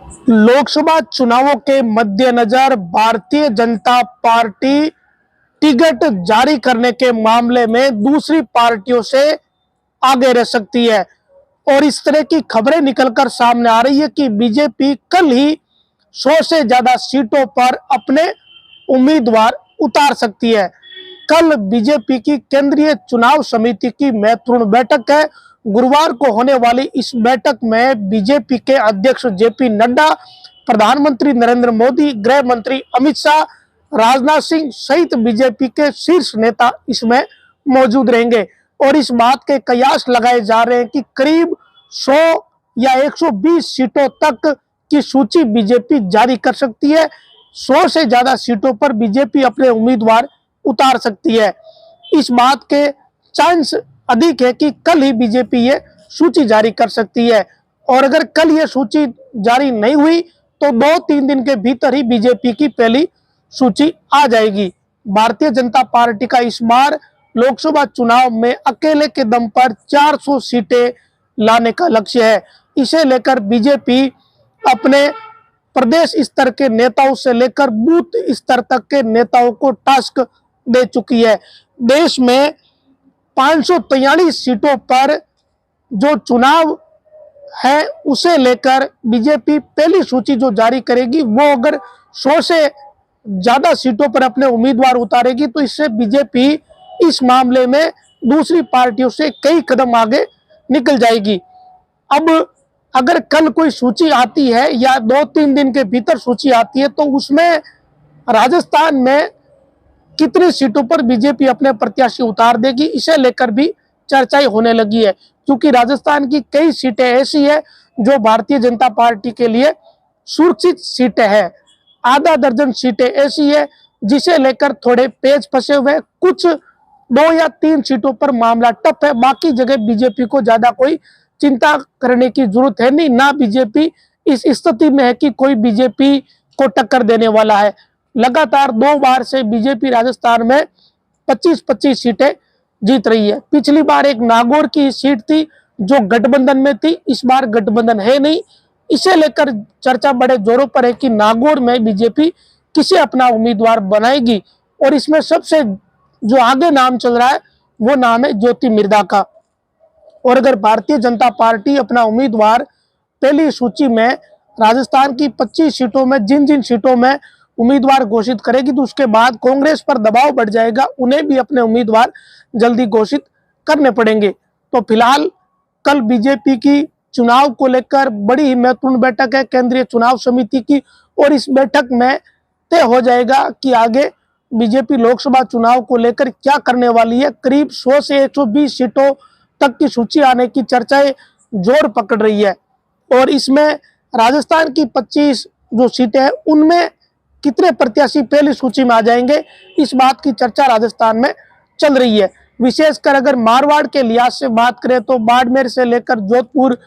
लोकसभा चुनावों के मद्देनजर भारतीय जनता पार्टी टिकट जारी करने के मामले में दूसरी पार्टियों से आगे रह सकती है और इस तरह की खबरें निकलकर सामने आ रही है कि बीजेपी कल ही 100 से ज्यादा सीटों पर अपने उम्मीदवार उतार सकती है। कल बीजेपी की केंद्रीय चुनाव समिति की महत्वपूर्ण बैठक है। गुरुवार को होने वाली इस बैठक में बीजेपी के अध्यक्ष जेपी नड्डा, प्रधानमंत्री नरेंद्र मोदी, गृह मंत्री अमित शाह, राजनाथ सिंह सहित बीजेपी के शीर्ष नेता इसमें मौजूद रहेंगे और इस बात के कयास लगाए जा रहे हैं कि करीब 100 या 120 सीटों तक की सूची बीजेपी जारी कर सकती है। 100 से ज्यादा सीटों पर बीजेपी अपने उम्मीदवार उतार सकती है। इस बात के चांस अधिक है कि कल ही बीजेपी ये सूची जारी कर सकती है और अगर कल ये सूची जारी नहीं हुई तो 2-3 दिन के भीतर ही बीजेपी की पहली सूची आ जाएगी। भारतीय जनता पार्टी का इस बार लोकसभा चुनाव में अकेले के दम पर 400 सीटें लाने का लक्ष्य है। इसे लेकर बीजेपी अपने प्रदेश स्तर के नेताओं से लेकर बूथ स्तर तक के नेताओं को टास्क दे चुकी है। देश में 543 सीटों पर जो चुनाव है उसे लेकर बीजेपी पहली सूची जो जारी करेगी वो अगर 100 से ज्यादा सीटों पर अपने उम्मीदवार उतारेगी तो इससे बीजेपी इस मामले में दूसरी पार्टियों से कई कदम आगे निकल जाएगी। अब अगर कल कोई सूची आती है या 2-3 दिन के भीतर सूची आती है तो उसमें राजस्थान में कितनी सीटों पर बीजेपी अपने प्रत्याशी उतार देगी इसे लेकर भी चर्चाएं होने लगी है, क्योंकि राजस्थान की कई सीटें ऐसी है जो भारतीय जनता पार्टी के लिए सुरक्षित सीटें हैं। आधा दर्जन सीटें ऐसी है जिसे लेकर थोड़े पेच फंसे हुए, कुछ 2 या 3 सीटों पर मामला टफ है। बाकी जगह बीजेपी को ज्यादा कोई चिंता करने की जरूरत है नहीं। ना बीजेपी इस स्थिति में है कि कोई बीजेपी को टक्कर देने वाला है। लगातार 2 बार से बीजेपी राजस्थान में 25-25 सीटें जीत रही है। पिछली बार एक नागौर की सीट थी जो गठबंधन में थी, इस बार गठबंधन है नहीं। इसे लेकर चर्चा बड़े जोरों पर है कि नागौर में बीजेपी किसे अपना उम्मीदवार बनाएगी और इसमें सबसे जो आगे नाम चल रहा है वो नाम है ज्योति मिर्धा का। और अगर भारतीय जनता पार्टी अपना उम्मीदवार पहली सूची में राजस्थान की 25 सीटों में जिन सीटों में उम्मीदवार घोषित करेगी तो उसके बाद कांग्रेस पर दबाव बढ़ जाएगा, उन्हें भी अपने उम्मीदवार जल्दी घोषित करने पड़ेंगे। तो फिलहाल कल बीजेपी की चुनाव को लेकर बड़ी ही महत्वपूर्ण बैठक है केंद्रीय चुनाव समिति की और इस बैठक में तय हो जाएगा कि आगे बीजेपी लोकसभा चुनाव को लेकर क्या करने वाली है। करीब 100 से 120 सीटों तक की सूची आने की चर्चाएं जोर पकड़ रही है और इसमें राजस्थान की 25 जो सीटें हैं उनमें कितने प्रत्याशी पहली सूची में आ जाएंगे इस बात की चर्चा राजस्थान में चल रही है। विशेषकर अगर मारवाड़ के लिहाज से बात करें तो बाड़मेर से लेकर जोधपुर,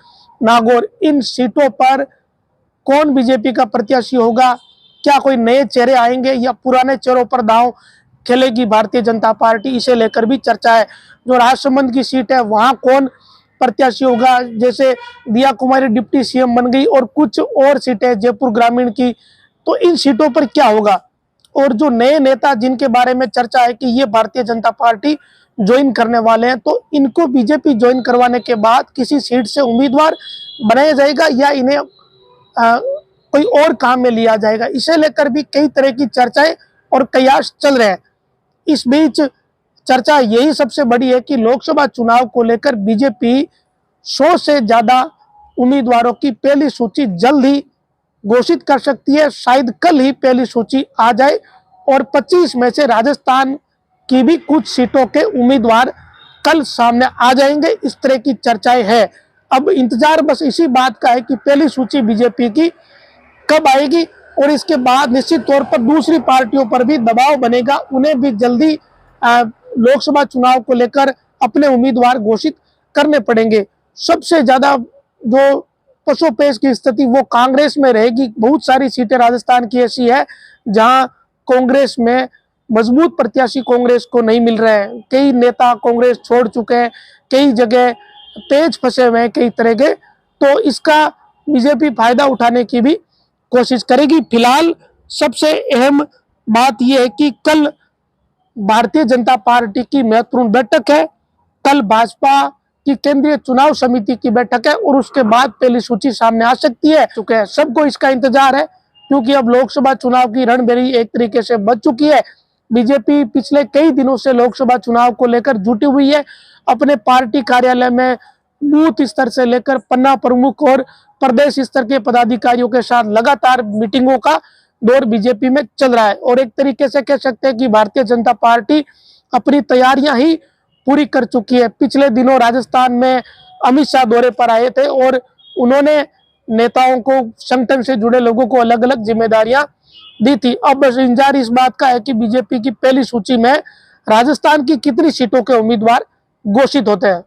नागौर इन सीटों पर कौन बीजेपी का प्रत्याशी होगा, क्या कोई नए चेहरे आएंगे या पुराने चेहरों पर दांव खेलेगी भारतीय जनता पार्टी, इसे लेकर भी चर्चा है। जो राजसमंद की सीट है वहां कौन प्रत्याशी होगा, जैसे दिया कुमारी डिप्टी सीएम बन गई और कुछ और सीटें जयपुर ग्रामीण की, तो इन सीटों पर क्या होगा। और जो नए नेता जिनके बारे में चर्चा है कि ये भारतीय जनता पार्टी ज्वाइन करने वाले हैं तो इनको बीजेपी ज्वाइन करवाने के बाद किसी सीट से उम्मीदवार बनाया जाएगा या इन्हें कोई और काम में लिया जाएगा, इसे लेकर भी कई तरह की चर्चाएं और कयास चल रहे हैं। इस बीच चर्चा यही सबसे बड़ी है कि लोकसभा चुनाव को लेकर बीजेपी 100 से ज्यादा उम्मीदवारों की पहली सूची जल्द ही घोषित कर सकती है। शायद कल ही पहली सूची आ जाए और 25 में से राजस्थान की भी कुछ सीटों के उम्मीदवार कल सामने आ जाएंगे, इस तरह की चर्चाएं हैं। अब इंतजार बस इसी बात का है कि पहली सूची बीजेपी की कब आएगी और इसके बाद निश्चित तौर पर दूसरी पार्टियों पर भी दबाव बनेगा, उन्हें भी जल्दी लोकसभा चुनाव को लेकर अपने उम्मीदवार घोषित करने पड़ेंगे। सबसे ज्यादा जो पसोपेश की स्थिति वो कांग्रेस में रहेगी। बहुत सारी सीटें राजस्थान की ऐसी है जहां कांग्रेस में मजबूत प्रत्याशी कांग्रेस को नहीं मिल रहे हैं। कई नेता कांग्रेस छोड़ चुके हैं, कई जगह पेच फंसे हुए हैं कई तरह के। तो इसका बीजेपी फायदा उठाने की भी कोशिश करेगी। फिलहाल सबसे अहम बात यह है कि कल भारतीय जनता पार्टी की महत्वपूर्ण बैठक है। कल भाजपा की केंद्रीय चुनाव समिति की बैठक है और उसके बाद पहली सूची सामने आ सकती है। चुके हैं, सबको इसका इंतजार है क्योंकि अब लोकसभा चुनाव की रणभेरी एक तरीके से बच चुकी है। बीजेपी पिछले कई दिनों से लोकसभा चुनाव को लेकर जुटी हुई है। अपने पार्टी कार्यालय में बूथ स्तर से लेकर पन्ना प्रमुख और प्रदेश स्तर के पदाधिकारियों के साथ लगातार मीटिंगों का दौर बीजेपी में चल रहा है और एक तरीके से कह सकते हैं कि भारतीय जनता पार्टी अपनी तैयारियां ही पूरी कर चुकी है। पिछले दिनों राजस्थान में अमित शाह दौरे पर आए थे और उन्होंने नेताओं को, संगठन से जुड़े लोगों को अलग अलग जिम्मेदारियां दी थी। अब बस इंतजार इस बात का है कि बीजेपी की पहली सूची में राजस्थान की कितनी सीटों के उम्मीदवार घोषित होते हैं।